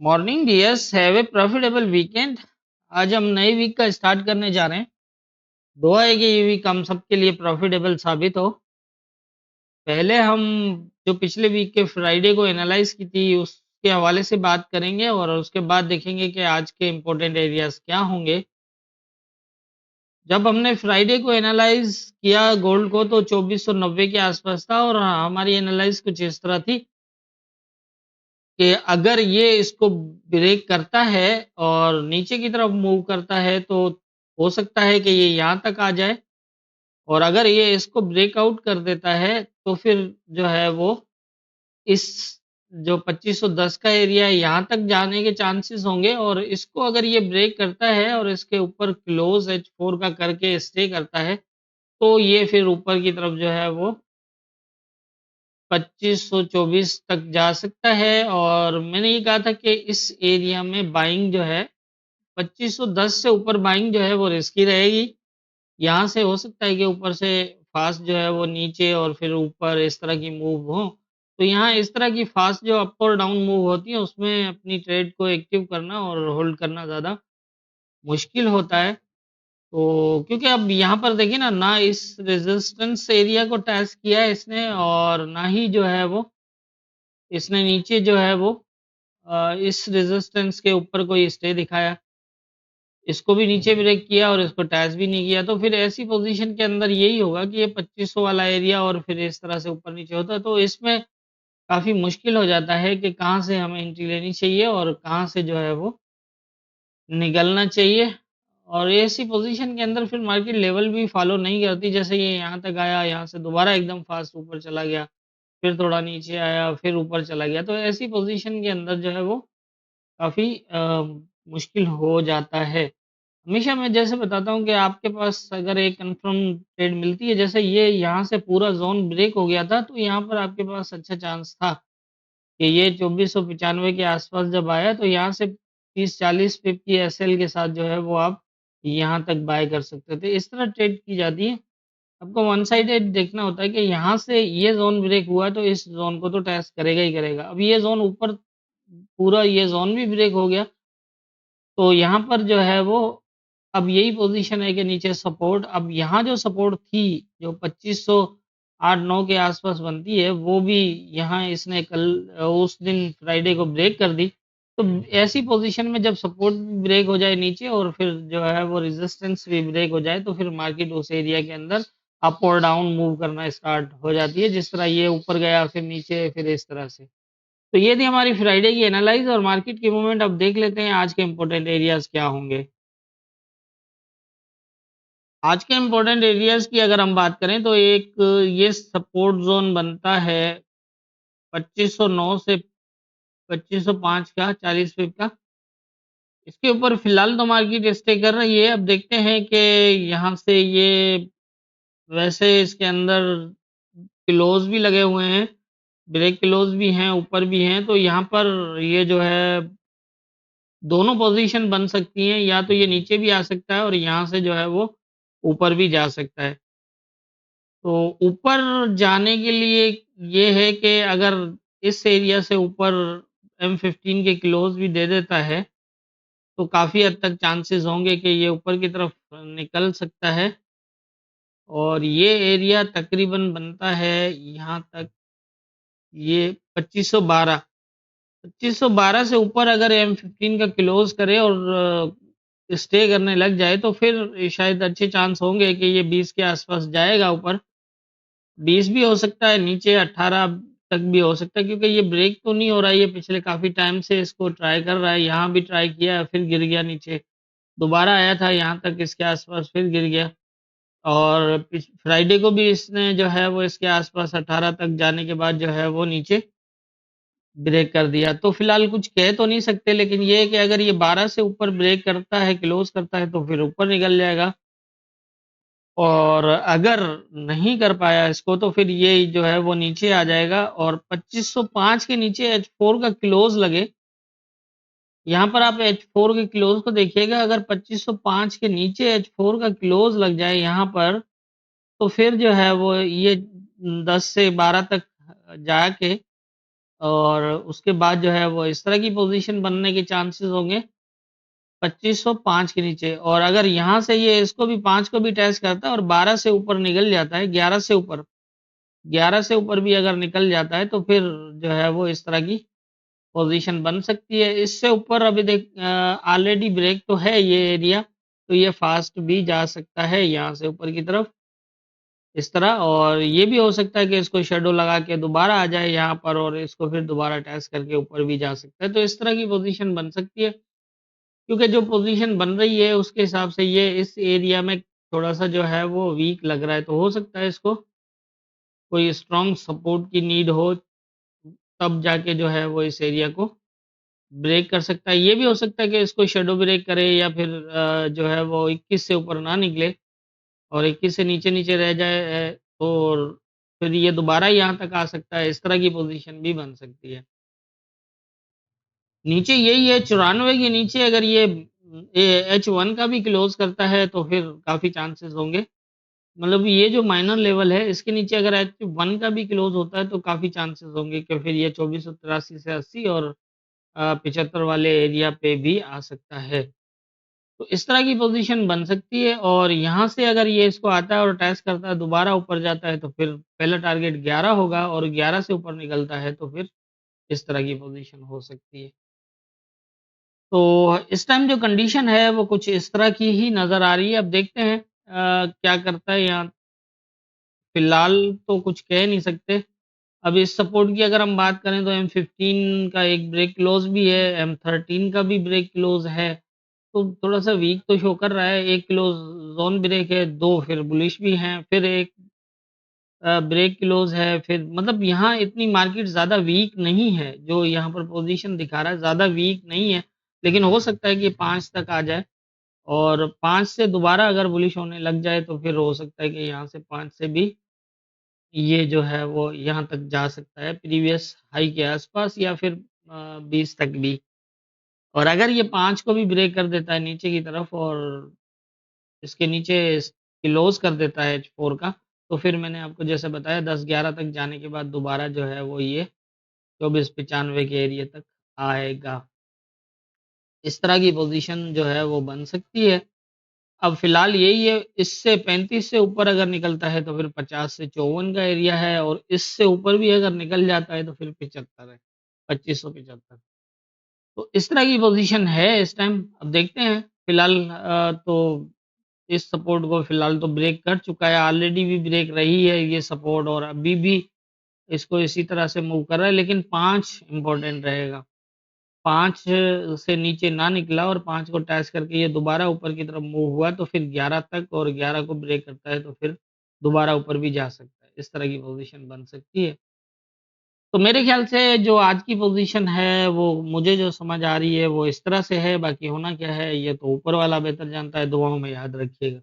Morning dears, have a profitable weekend. आज हम नए वीक का स्टार्ट करने जा रहे हैं। दुआ है कि ये वीक हम सबके लिए प्रॉफिटेबल साबित हो। पहले हम जो पिछले वीक के फ्राइडे को एनालाइज की थी उसके हवाले से बात करेंगे और उसके बाद देखेंगे कि आज के इम्पोर्टेंट एरियाज क्या होंगे। जब हमने फ्राइडे को एनालाइज किया गोल्ड को तो 2490 के आसपास था और हमारी एनालाइज कुछ इस तरह थी कि अगर ये इसको ब्रेक करता है और नीचे की तरफ मूव करता है तो हो सकता है कि ये यहाँ तक आ जाए और अगर ये इसको ब्रेकआउट कर देता है तो फिर जो है वो इस जो 2510 का एरिया है यहाँ तक जाने के चांसेस होंगे और इसको अगर ये ब्रेक करता है और इसके ऊपर क्लोज H4 का करके स्टे करता है तो ये फिर ऊपर की तरफ जो है वो 2524 तक जा सकता है और मैंने ये कहा था कि इस एरिया में बाइंग जो है 2510 से ऊपर बाइंग जो है वो रिस्की रहेगी। यहाँ से हो सकता है कि ऊपर से फास्ट जो है वो नीचे और फिर ऊपर इस तरह की मूव हो। तो यहाँ इस तरह की फास्ट जो अप और डाउन मूव होती है उसमें अपनी ट्रेड को एक्टिव करना और होल्ड करना ज़्यादा मुश्किल होता है। तो क्योंकि अब यहाँ पर देखिए ना इस रेजिस्टेंस एरिया को टेस्ट किया है इसने और ना ही जो है वो इसने नीचे जो है वो इस रेजिस्टेंस के ऊपर कोई स्टे दिखाया। इसको भी नीचे ब्रेक किया और इसको टच भी नहीं किया, तो फिर ऐसी पोजीशन के अंदर यही होगा कि ये 2500 वाला एरिया और फिर इस तरह से ऊपर नीचे होता है, तो इसमें काफ़ी मुश्किल हो जाता है कि कहाँ से हमें एंट्री लेनी चाहिए और कहाँ से जो है वो निकलना चाहिए। और ऐसी पोजीशन के अंदर फिर मार्केट लेवल भी फॉलो नहीं करती, जैसे ये यहाँ तक आया, यहाँ से दोबारा एकदम फास्ट ऊपर चला गया, फिर थोड़ा नीचे आया, फिर ऊपर चला गया, तो ऐसी पोजीशन के अंदर जो है वो काफ़ी मुश्किल हो जाता है। हमेशा मैं जैसे बताता हूँ कि आपके पास अगर एक कन्फर्म ट्रेड मिलती है, जैसे ये यहाँ से पूरा ज़ोन ब्रेक हो गया था, तो यहाँ पर आपके पास अच्छा चांस था कि ये 2495 के आसपास जब आया, तो यहाँ से 30-40 पिप की एसएल के साथ जो है वो आप यहाँ तक बाय कर सकते थे। इस तरह ट्रेड की जाती है। आपको वन साइडेड देखना होता है कि यहाँ से ये ज़ोन ब्रेक हुआ, तो इस ज़ोन को तो टेस्ट करेगा ही करेगा। अब ये ज़ोन ऊपर पूरा ये ज़ोन भी ब्रेक हो गया, तो यहाँ पर जो है वो अब यही पोजीशन है कि नीचे सपोर्ट, अब यहाँ जो सपोर्ट थी, जो 2508-9 के आसपास बनती है, वो भी यहाँ इसने कल उस दिन फ्राइडे को ब्रेक कर दी। तो ऐसी पोजीशन में जब सपोर्ट भी ब्रेक हो जाए नीचे और फिर जो है वो रेजिस्टेंस भी ब्रेक हो जाए, तो फिर मार्केट उस एरिया के अंदर अप और डाउन मूव करना स्टार्ट हो जाती है, जिस तरह ये ऊपर गया फिर नीचे फिर इस तरह से। तो ये थी हमारी फ्राइडे की एनालाइज और मार्केट की मूवमेंट। अब देख लेते हैं आज के इम्पोर्टेंट एरियाज क्या होंगे। आज के इम्पोर्टेंट एरियाज की अगर हम बात करें तो एक ये सपोर्ट जोन बनता है 2509 से 2505 का 40 पिप का। इसके ऊपर फिलहाल तो मार्केट स्टे कर रही है। अब देखते हैं कि यहाँ से ये वैसे इसके अंदर क्लोज भी लगे हुए हैं, ब्रेक क्लोज भी हैं, ऊपर भी हैं, तो यहाँ पर ये जो है दोनों पोजीशन बन सकती हैं, या तो ये नीचे भी आ सकता है और यहाँ से जो है वो ऊपर भी जा सकता है। तो ऊपर जाने के लिए ये है कि अगर इस एरिया से ऊपर M15 के क्लोज भी दे देता है, तो काफ़ी हद तक चांसेस होंगे कि ये ऊपर की तरफ निकल सकता है और ये एरिया तकरीबन बनता है यहाँ तक, ये 2512। 2512 से ऊपर अगर M15 का क्लोज करे और स्टे करने लग जाए तो फिर शायद अच्छे चांस होंगे कि ये 20 के आसपास जाएगा ऊपर। 20 भी हो सकता है, नीचे 18 तक भी हो सकता है, क्योंकि ये ब्रेक तो नहीं हो रहा है, ये पिछले काफ़ी टाइम से इसको ट्राई कर रहा है। यहाँ भी ट्राई किया फिर गिर गया नीचे, दोबारा आया था यहाँ तक इसके आसपास फिर गिर गया और फ्राइडे को भी इसने जो है वो इसके आसपास 18 तक जाने के बाद जो है वो नीचे ब्रेक कर दिया। तो फिलहाल कुछ कह तो नहीं सकते, लेकिन ये है कि अगर ये 12 से ऊपर ब्रेक करता है, क्लोज करता है, तो फिर ऊपर निकल जाएगा और अगर नहीं कर पाया इसको तो फिर ये जो है वो नीचे आ जाएगा और 2505 के नीचे H4 का क्लोज लगे। यहाँ पर आप H4 के क्लोज को देखिएगा, अगर 2505 के नीचे H4 का क्लोज लग जाए यहाँ पर, तो फिर जो है वो ये 10 से 12 तक जाके और उसके बाद जो है वो इस तरह की पोजीशन बनने के चांसेस होंगे 2505 के नीचे। और अगर यहाँ से ये इसको भी 5 को भी टेस्ट करता है और 12 से ऊपर निकल जाता है, 11 से ऊपर भी अगर निकल जाता है तो फिर जो है वो इस तरह की पोजीशन बन सकती है। इससे ऊपर अभी देख ऑलरेडी ब्रेक तो है ये एरिया, तो ये फास्ट भी जा सकता है यहाँ से ऊपर की तरफ इस तरह। और ये भी हो सकता है कि इसको शेडो लगा के दोबारा आ जाए यहाँ पर और इसको फिर दोबारा टेस्ट करके ऊपर भी जा सकता है। तो इस तरह की पोजीशन बन सकती है, क्योंकि जो पोजीशन बन रही है उसके हिसाब से ये इस एरिया में थोड़ा-सा जो है वो वीक लग रहा है। तो हो सकता है इसको कोई स्ट्रॉन्ग सपोर्ट की नीड हो, तब जाके जो है वो इस एरिया को ब्रेक कर सकता है। ये भी हो सकता है कि इसको शैडो ब्रेक करे या फिर जो है वो 21 से ऊपर ना निकले और 21 से नीचे-नीचे रह जाए, और फिर ये दोबारा यहाँ तक आ सकता है। इस तरह की पोज़ीशन भी बन सकती है। नीचे यही है 94 के नीचे अगर ये H1 का भी क्लोज़ करता है तो फिर काफ़ी चांसेस होंगे। मतलब ये जो माइनर लेवल है इसके नीचे अगर H1 का भी क्लोज़ होता है तो काफ़ी चांसेस होंगे कि फिर ये 2483 से 80 और 75 वाले एरिया पे भी आ सकता है। तो इस तरह की पोज़ीशन बन सकती है और यहाँ से अगर ये इसको आता है और टेस्ट करता है, दोबारा ऊपर जाता है तो फिर पहला टारगेट 11 होगा और 11 से ऊपर निकलता है तो फिर इस तरह की पोज़ीशन हो सकती है। तो इस टाइम जो कंडीशन है वो कुछ इस तरह की ही नज़र आ रही है। अब देखते हैं क्या करता है यहाँ। फिलहाल तो कुछ कह नहीं सकते। अब इस सपोर्ट की अगर हम बात करें तो M15 का एक ब्रेक क्लोज़ भी है, M13 का भी ब्रेक क्लोज़ है। तो थोड़ा-सा वीक तो शो कर रहा है। 1 क्लोज़ ज़ोन ब्रेक है, 2 फिर बुलिश भी हैं, फिर एक ब्रेक क्लोज़ है, फिर मतलब यहाँ इतनी मार्केट ज़्यादा वीक नहीं है, जो यहाँ पर पोज़ीशन दिखा रहा है ज़्यादा वीक नहीं है। लेकिन हो सकता है कि 5 तक आ जाए और 5 से दोबारा अगर बुलिश होने लग जाए तो फिर हो सकता है कि यहाँ से 5 से भी ये जो है वो यहाँ तक जा सकता है प्रीवियस हाई के आस-पास या फिर 20 तक भी। और अगर ये 5 को भी ब्रेक कर देता है नीचे की तरफ और इसके नीचे क्लोज़ कर देता है H4 का, तो फिर मैंने आपको जैसे बताया 10-11 तक जाने के बाद दोबारा जो है वो ये 24-95 के एरिया तक आएगा। इस तरह की पोज़ीशन जो है वो बन सकती है। अब फ़िलहाल यही है, इससे 35 से ऊपर अगर निकलता है तो फिर 50 से 54 का एरिया है और इससे ऊपर भी अगर निकल जाता है तो फिर 75 है, 2575। तो इस तरह की पोज़ीशन है इस टाइम। अब देखते हैं फ़िलहाल तो इस सपोर्ट को फ़िलहाल तो ब्रेक कर चुका है, ऑलरेडी भी ब्रेक रही है ये सपोर्ट और अभी भी इसको इसी तरह से मूव कर रहा है, लेकिन 5 इम्पोर्टेंट रहेगा। 5 से नीचे ना निकला और 5 को टच करके ये दोबारा ऊपर की तरफ मूव हुआ तो फिर 11 तक और 11 को ब्रेक करता है तो फिर दोबारा ऊपर भी जा सकता है। इस तरह की पोज़ीशन बन सकती है। तो मेरे ख़्याल से जो आज की पोज़ीशन है वो मुझे जो समझ आ रही है वो इस तरह से है, बाकी होना क्या है ये तो ऊपर वाला बेहतर जानता है, दुआओं में याद रखिएगा।